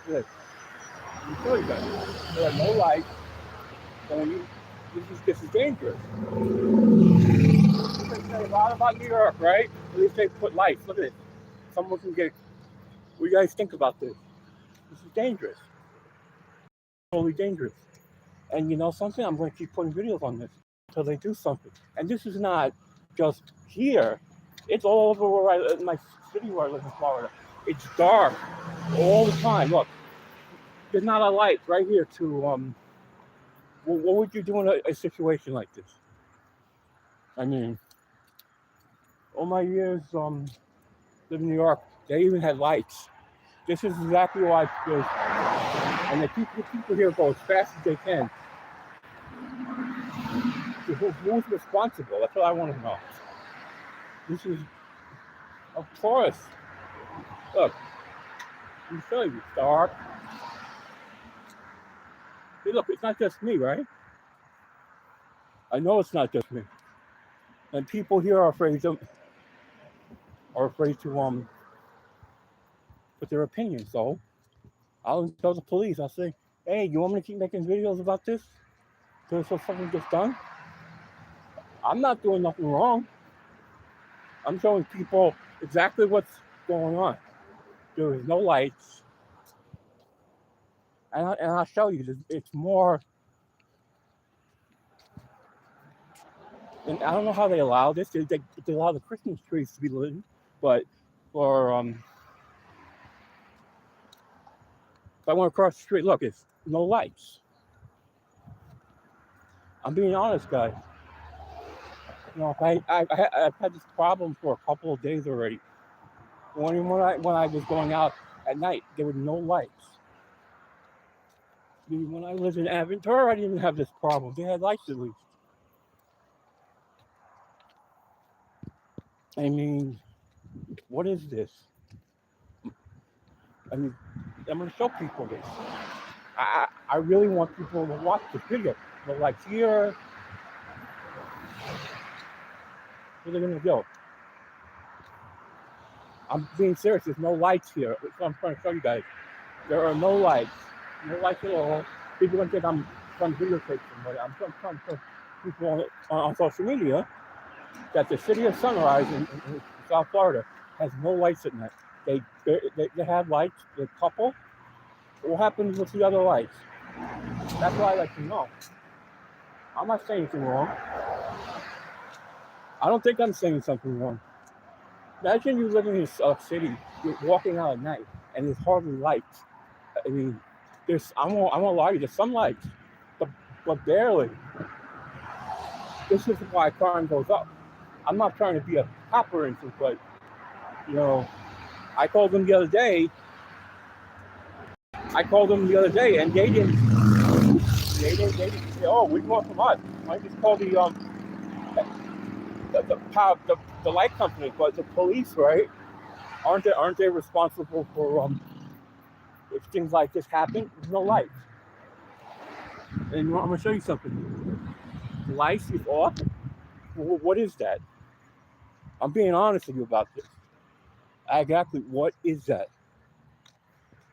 Look, I'm telling you guys, there are no lights. And this is dangerous. You can say a lot about New York, right? At least they put lights. Look at it. Someone can get. What do you guys think about this? This is dangerous. Totally dangerous. And you know something? I'm going to keep putting videos on this until they do something. And this is not just here. It's all over in my city where I live in Florida. It's dark all the time. Look, there's not a light right here to what would you do in a situation like this? I mean, all my years living in New York, they even had lights. This is exactly why there's, and the people here go as fast as they can. So who's responsible? That's what I want to know. This is, of course, look, I'm telling you, it's dark. Hey, look, it's not just me, right? I know it's not just me. And people here are afraid to put their opinion. So I'll tell the police. I'll say, hey, you want me to keep making videos about this? So something gets done? I'm not doing nothing wrong. I'm showing people exactly what's going on. There is no lights. And I'll show you, it's more, and I don't know how they allow this. They allow the Christmas trees to be lit, but for if I went across the street, look, it's no lights. I'm being honest, guys. You know, I've had this problem for a couple of days already. When I was going out at night, there were no lights. When I lived in Aventura, I didn't even have this problem. They had lights at least. I mean, what is this? I mean, I'm going to show people this. I really want people to watch this video. The lights here, where they're going to go. I'm being serious. There's no lights here. That's what I'm trying to show you guys. There are no lights. No lights at all. People are going to think I'm trying to videotape somebody. I'm trying to show people on social media that the city of Sunrise in South Florida has no lights at night. They have lights, the couple. What happens with the other lights? That's what I like to know. I'm not saying anything wrong. I don't think I'm saying something wrong. Imagine you live in this city, you're walking out at night, and there's hardly lights. I mean, I won't lie to you, there's some lights, but barely. This is why crime goes up. I'm not trying to be a cop or anything, but you know, I called them the other day, and they didn't say, oh, we want from us. I just called the light company, but the police, right? Aren't they responsible for if things like this happen? There's no lights. And I'm gonna show you something. The lights is off. What is that? I'm being honest with you about this. Exactly, what is that?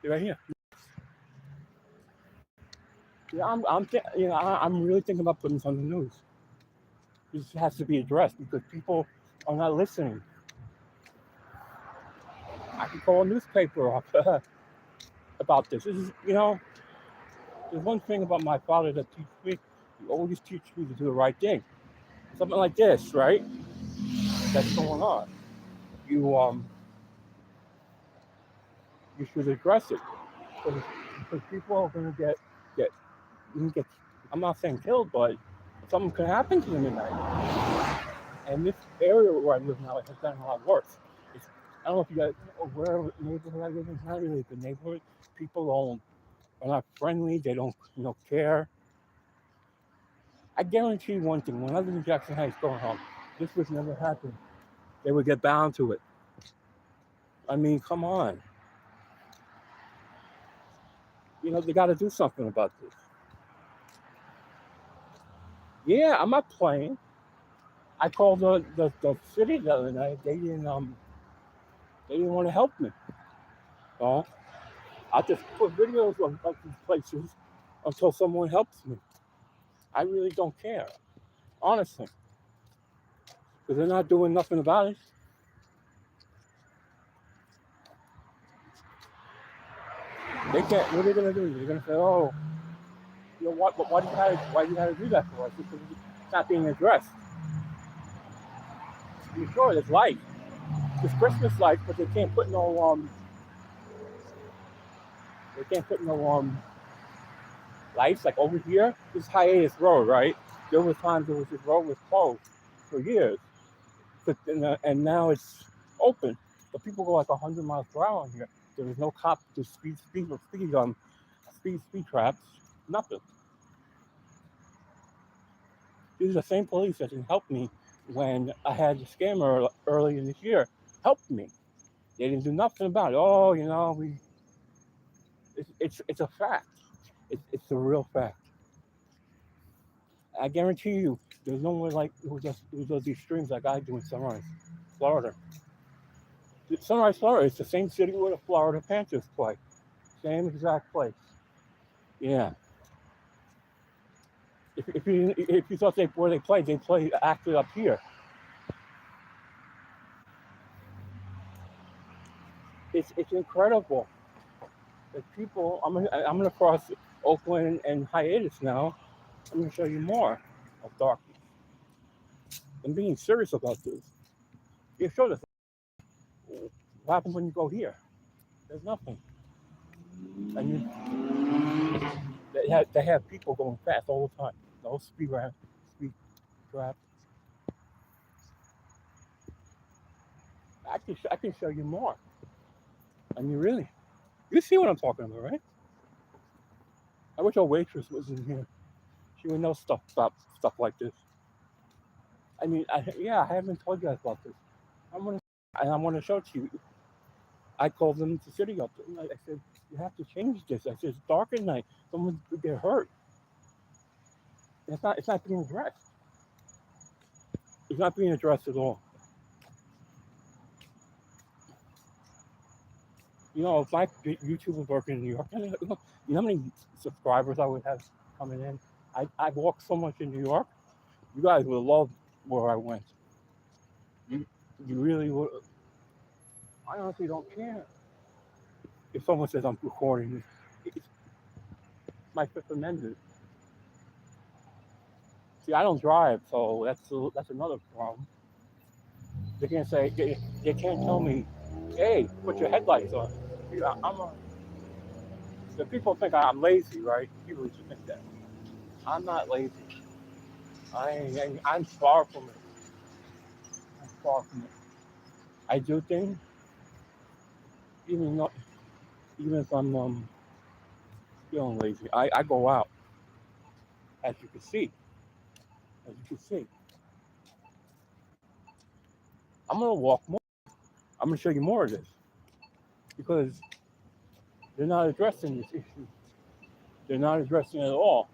Right here. Yeah, I'm really thinking about putting this on the news. This has to be addressed because people are not listening. I can call a newspaper up about this. This is, there's one thing about my father that teaches me. He always teaches me to do the right thing. Something like this, right? That's going on. You should address it because people are going to get I'm not saying killed, but something could happen to them at night. And this area where I live now, it has gotten a lot worse. I don't know if you guys know where neighborhood I live in. It's not really a good neighborhood. People are not friendly. They don't care. I guarantee you one thing: when I lived in Jackson Heights going home, this would never happen. They would get bound to it. I mean, come on. They got to do something about this. Yeah, I'm not playing. I called the city the other night. They didn't want to help me. Oh, I'll just put videos of these places until someone helps me. I really don't care, honestly, because they're not doing nothing about it. They can't. What are they gonna do? They're gonna say, "Oh, you know what? But why do you have to do that for us? Because it's not being addressed." I mean, sure, there's light, there's Christmas lights, but they can't put no lights like over here. This hiatus road, right? There was times this road was closed for years, and now it's open. But people go like 100 miles per hour here. There was no cop to speed traps, nothing. These are the same police that helped me when I had the scammer early in this year. Helped me. They didn't do nothing about it. Oh, it's a fact. It's a real fact. I guarantee you, there's no one like who does these streams like I do in Sunrise, Florida. Sunrise, Florida. It's the same city where the Florida Panthers play. Same exact place. Yeah. If you thought where they play actually up here. It's incredible. The people. I'm gonna cross Oakland and hiatus now. I'm gonna show you more of darkness. I'm being serious about this. You show this. What happens when you go here? There's nothing. And they have people going fast all the time. No speed trap. I can show you more. I mean, really, you see what I'm talking about, right? I wish our waitress was in here. She would know stuff like this. I mean, I haven't told you guys about this. I'm gonna and I'm gonna show it to you. I called them to city up. I said, you have to change this. I said, it's dark at night. Someone could get hurt. And it's not being addressed. It's not being addressed at all. If my YouTube was working in New York, you know how many subscribers I would have coming in? I walked so much in New York. You guys would love where I went. You you really would. I honestly don't care if someone says I'm recording. It's my Fifth Amendment. See, I don't drive, so that's another problem. They can't say they can't tell me, hey, put your headlights on. The people think I'm lazy, right? People used to think that. I'm not lazy. I'm far from it. I'm far from it. I do things even not even if I'm feeling lazy. I go out, as you can see. As you can see, I'm gonna walk more. I'm gonna show you more of this because they're not addressing this issue. They're not addressing it at all.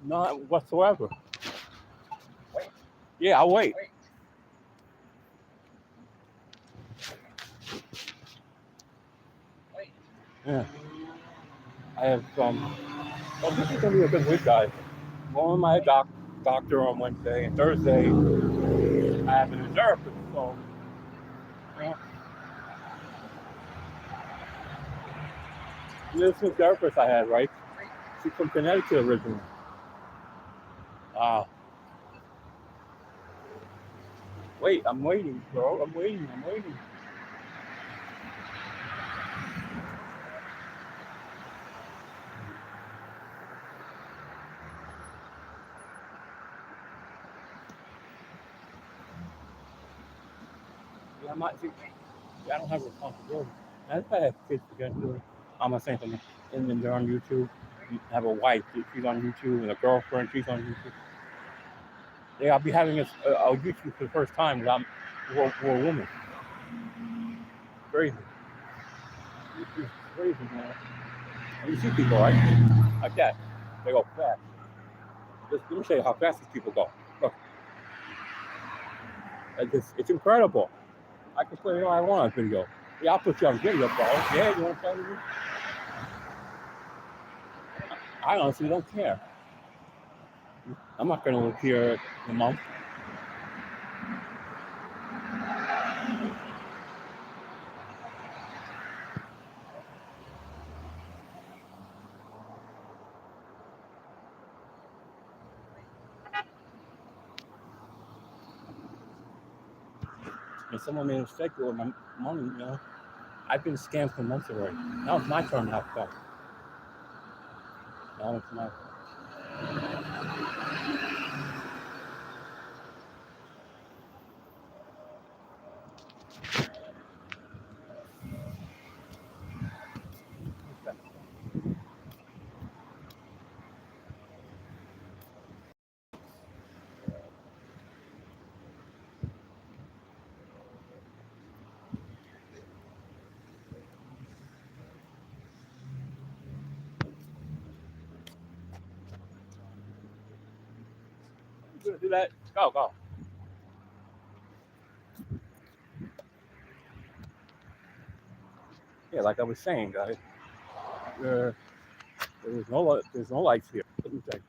Not whatsoever. Wait, Yeah, I'll wait. wait, wait. Yeah, I have well, this is gonna be a good week, guys. I'm going to my doctor on Wednesday and Thursday. I have an therapist, so yeah. This new therapist I had, right? She's from Connecticut originally. Wow. Wait, I'm waiting, bro. I'm waiting. I'm waiting. Yeah, I don't have responsibility. Now, if I have kids to get into it, I'm not saying something. And then they're on YouTube. You have a wife, she's on YouTube, and a girlfriend, she's on YouTube. Yeah, I'll be having a YouTube for the first time that we're a woman. Crazy. It's crazy, man. And you see people, right? Like that. They go fast. Let me show you how fast these people go. Look, it's incredible. I can play all I want on video. Yeah, I'll put you on video, bro. Yeah, you want to play with me? I honestly don't care. I'm not going to live here in a month. And someone made a mistake with my money, you know. I've been scammed for months already. Now it's my turn to have fun. Now it's my You gonna do that? Go, go. Yeah, like I was saying, guys, there's no lights here. Let me tell you,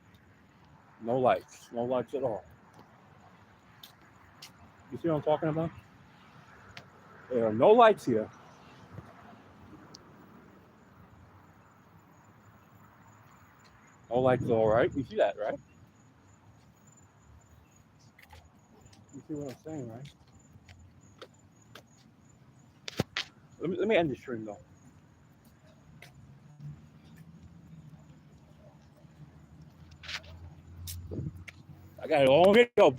no lights at all. You see what I'm talking about? There are no lights here. No lights at all, right? You see that, right? You see what I'm saying, right? Let me end the stream though. I got it all on video, bro.